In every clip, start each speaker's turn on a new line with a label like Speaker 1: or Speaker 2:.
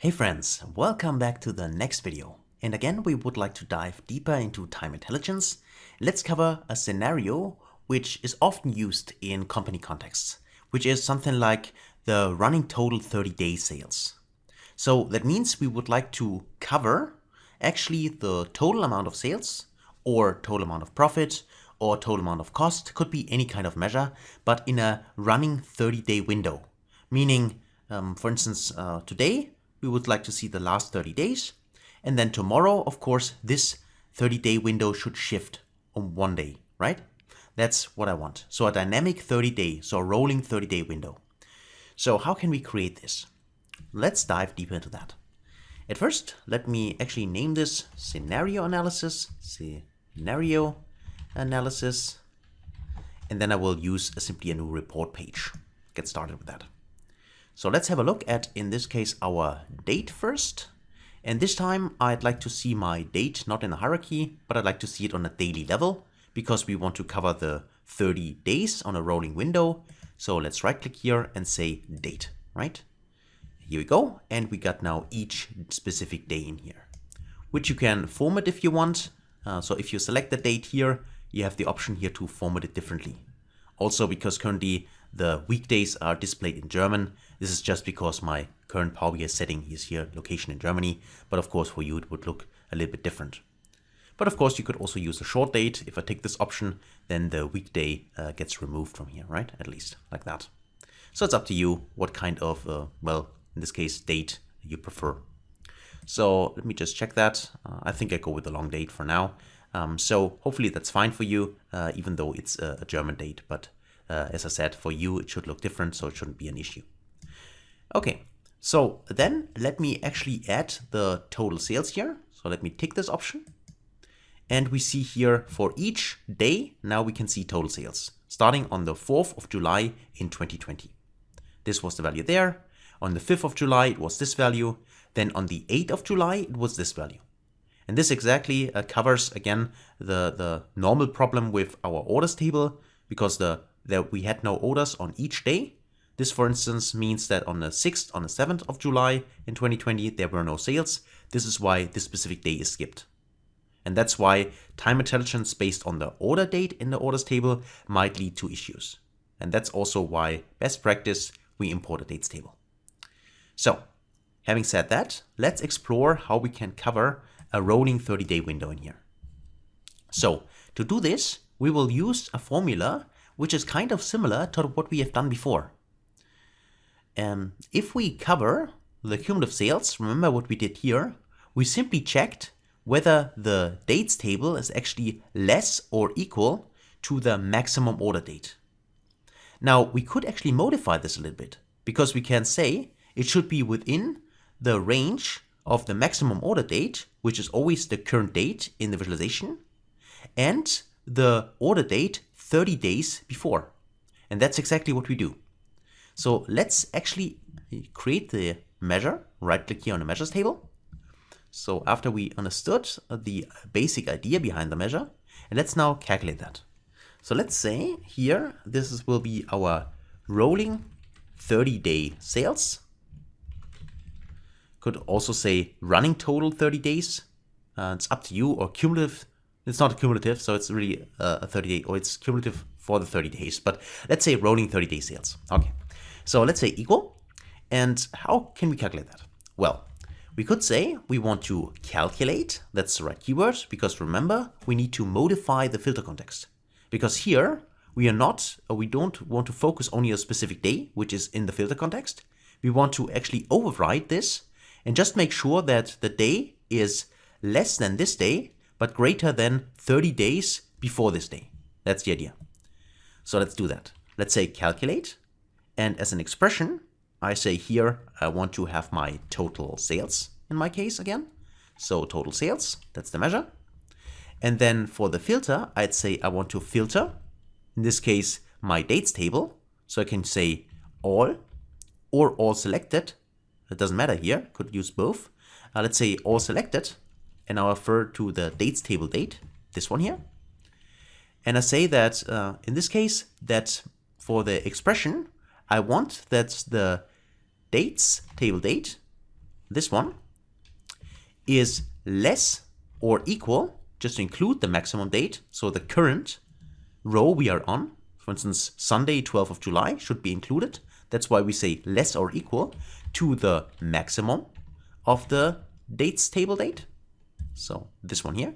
Speaker 1: Hey friends, welcome back to the next video. And again, we would like to dive deeper into time intelligence. Let's cover a scenario which is often used in company contexts, which is something like the running total 30-day sales. So that means we would like to cover actually the total amount of sales or total amount of profit or total amount of cost, could be any kind of measure, but in a running 30-day window. Meaning, for instance, today, we would like to see the last 30 days. And then tomorrow, of course, this 30-day window should shift on one day, right? That's what I want. So a dynamic 30-day, so a rolling 30-day window. So how can we create this? Let's dive deeper into that. At first, let me actually name this scenario analysis, and then I will use simply a new report page. Get started with that. So let's have a look at, in this case, our date first. And this time I'd like to see my date not in a hierarchy, but I'd like to see it on a daily level because we want to cover the 30 days on a rolling window. So let's right click here and say date, right? Here we go. And we got now each specific day in here, which you can format if you want. So if you select the date here, you have the option here to format it differently. Also, because currently the weekdays are displayed in German, this is just because my current 𝗙𝗶𝗷 setting is here, location in Germany. But of course, for you, it would look a little bit different. But of course, you could also use a short date. If I take this option, then the weekday gets removed from here, right? At least like that. So it's up to you what kind of, well, in this case, date you prefer. So let me just check that. I think I go with the long date for now. So hopefully that's fine for you, even though it's a German date. But as I said, for you, it should look different, so it shouldn't be an issue. Okay, so then let me actually add the total sales here. So let me tick this option. And we see here for each day, now we can see total sales, starting on the 4th of July in 2020. This was the value there. On the 5th of July, it was this value. Then on the 8th of July, it was this value. And this exactly covers, again, the normal problem with our orders table, because we had no orders on each day. This, for instance, means that on the 6th, on the 7th of July in 2020, there were no sales. This is why this specific day is skipped. And that's why time intelligence based on the order date in the orders table might lead to issues. And that's also why, best practice, we import a dates table. So, having said that, let's explore how we can cover a rolling 30-day window in here. So, to do this, we will use a formula which is kind of similar to what we have done before. If we cover the cumulative sales, remember what we did here, we simply checked whether the dates table is actually less or equal to the maximum order date. Now, we could actually modify this a little bit, because we can say it should be within the range of the maximum order date, which is always the current date in the visualization, and the order date 30 days before. And that's exactly what we do. So let's actually create the measure, right click here on the measures table. So after we understood the basic idea behind the measure, and let's now calculate that. So let's say here, will be our rolling 30-day sales. Could also say running total 30 days. It's up to you, or cumulative. It's not cumulative, so it's really a 30-day, or it's cumulative for the 30 days. But let's say rolling 30-day sales. Okay, so let's say equal. And how can we calculate that? Well, we could say we want to calculate. That's the right keyword, because remember, we need to modify the filter context. Because here, we don't want to focus only on a specific day, which is in the filter context. We want to actually override this and just make sure that the day is less than this day, but greater than 30 days before this day. That's the idea. So let's do that. Let's say calculate. And as an expression, I say here, I want to have my total sales in my case again. So total sales, that's the measure. And then for the filter, I'd say I want to filter, in this case, my dates table. So I can say all or all selected. It doesn't matter here, could use both. Let's say all selected, and I'll refer to the dates table date, this one here. And I say that in this case, that for the expression, I want that the dates table date this one, is less or equal, just to include the maximum date, so the current row we are on, for instance, Sunday, 12th of July should be included. That's why we say less or equal to the maximum of the dates table date. So this one here.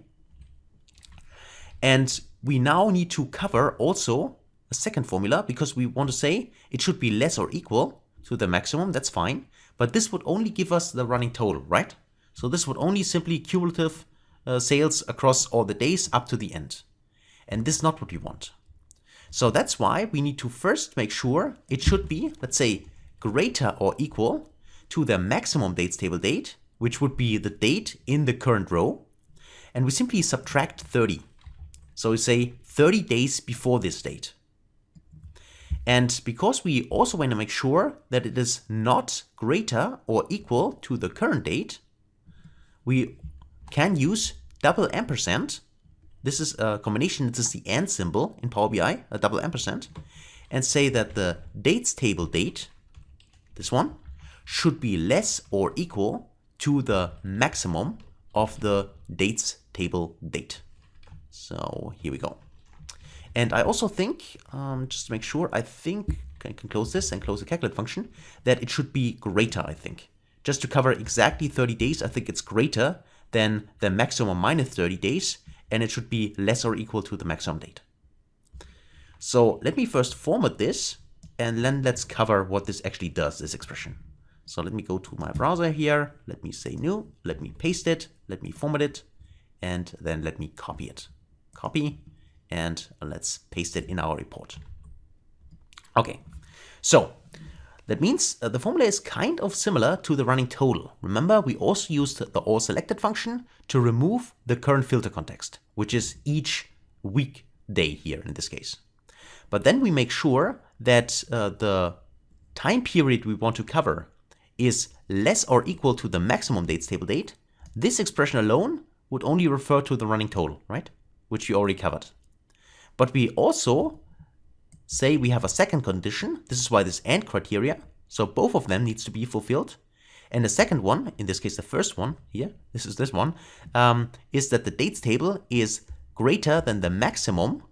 Speaker 1: And we now need to cover also a second formula because we want to say it should be less or equal to the maximum. That's fine. But this would only give us the running total, right? So this would only simply cumulative sales across all the days up to the end. And this is not what we want. So that's why we need to first make sure it should be, let's say, greater or equal to the maximum dates table date, which would be the date in the current row. And we simply subtract 30. So we say 30 days before this date. And because we also want to make sure that it is not greater or equal to the current date, we can use double ampersand. This is a combination, this is the and symbol in Power BI, a double ampersand, and say that the dates table date, this one, should be less or equal to the maximum of the dates table date. So here we go. And I also think, just to make sure, I think I can close this and close the calculate function, that it should be greater, I think. Just to cover exactly 30 days, I think it's greater than the maximum minus 30 days, and it should be less or equal to the maximum date. So let me first format this, and then let's cover what this actually does, this expression. So let me go to my browser here, let me say new, let me paste it, let me format it, and then let me copy it. Copy, and let's paste it in our report. Okay, so that means the formula is kind of similar to the running total. Remember, we also used the all selected function to remove the current filter context, which is each weekday here in this case. But then we make sure that the time period we want to cover is less or equal to the maximum dates table date. This expression alone would only refer to the running total, right? Which we already covered. But we also say we have a second condition. This is why this AND criteria. So both of them needs to be fulfilled. And the second one, in this case the first one here, this is this one, is that the dates table is greater than the maximum.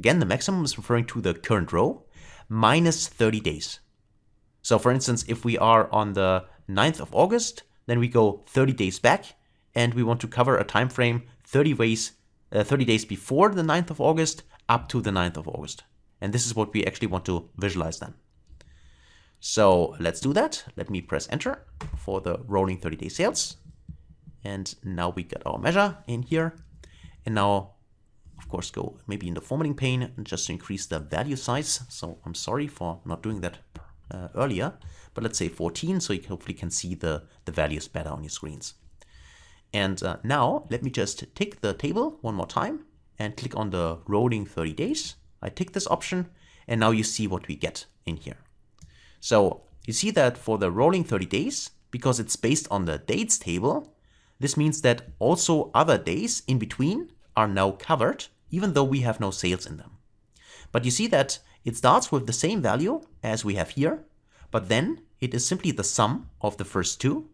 Speaker 1: Again, the maximum is referring to the current row, minus 30 days. So for instance, if we are on the 9th of August, then we go 30 days back, and we want to cover a time frame 30 days before the 9th of August up to the 9th of August. And this is what we actually want to visualize then. So let's do that. Let me press enter for the rolling 30-day sales. And now we got our measure in here. And now, of course, go maybe in the formatting pane and just increase the value size. So I'm sorry for not doing that earlier, but let's say 14, so you hopefully can see the values better on your screens. And now let me just tick the table one more time and click on the rolling 30 days. I tick this option, and now you see what we get in here. So you see that for the rolling 30 days, because it's based on the dates table, this means that also other days in between are now covered, even though we have no sales in them. But you see that it starts with the same value as we have here, but then it is simply the sum of the first two.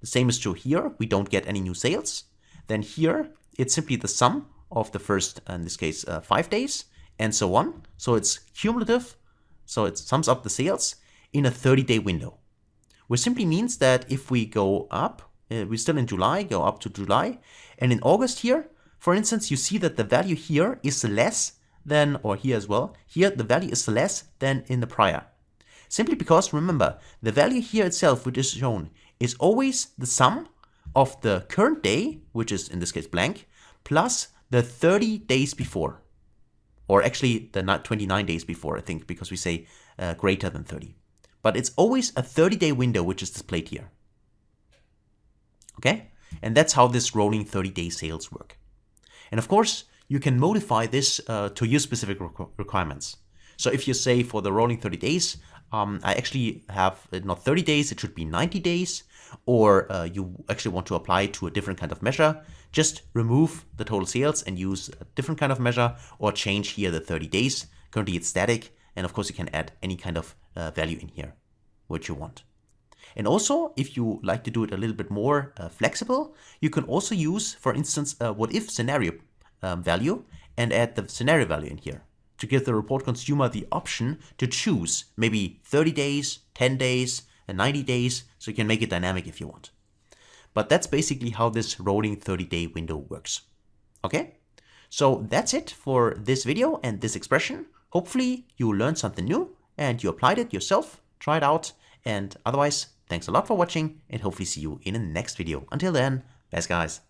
Speaker 1: The same is true here, we don't get any new sales. Then here, it's simply the sum of the first, in this case, 5 days, and so on. So it's cumulative, so it sums up the sales in a 30-day window. Which simply means that if we go up, we're still in July, go up to July, and in August here, for instance, you see that the value here is less than, or here as well, here the value is less than in the prior. Simply because, remember, the value here itself, which is shown, is always the sum of the current day, which is in this case blank, plus the 30 days before. Or actually the 29 days before, I think, because we say greater than 30. But it's always a 30-day window which is displayed here. Okay? And that's how this rolling 30-day sales work. And of course, you can modify this to your specific requirements. So if you say for the rolling 30 days, I actually have not 30 days, it should be 90 days, or you actually want to apply to a different kind of measure, just remove the total sales and use a different kind of measure, or change here the 30 days. Currently it's static, and of course you can add any kind of value in here, which you want. And also, if you like to do it a little bit more flexible, you can also use, for instance, a what if scenario value and add the scenario value in here to give the report consumer the option to choose maybe 30 days, 10 days, and 90 days, so you can make it dynamic if you want. But that's basically how this rolling 30-day window works. Okay? So that's it for this video and this expression. Hopefully you learned something new and you applied it yourself, try it out, and otherwise, thanks a lot for watching and hopefully see you in the next video. Until then, best guys.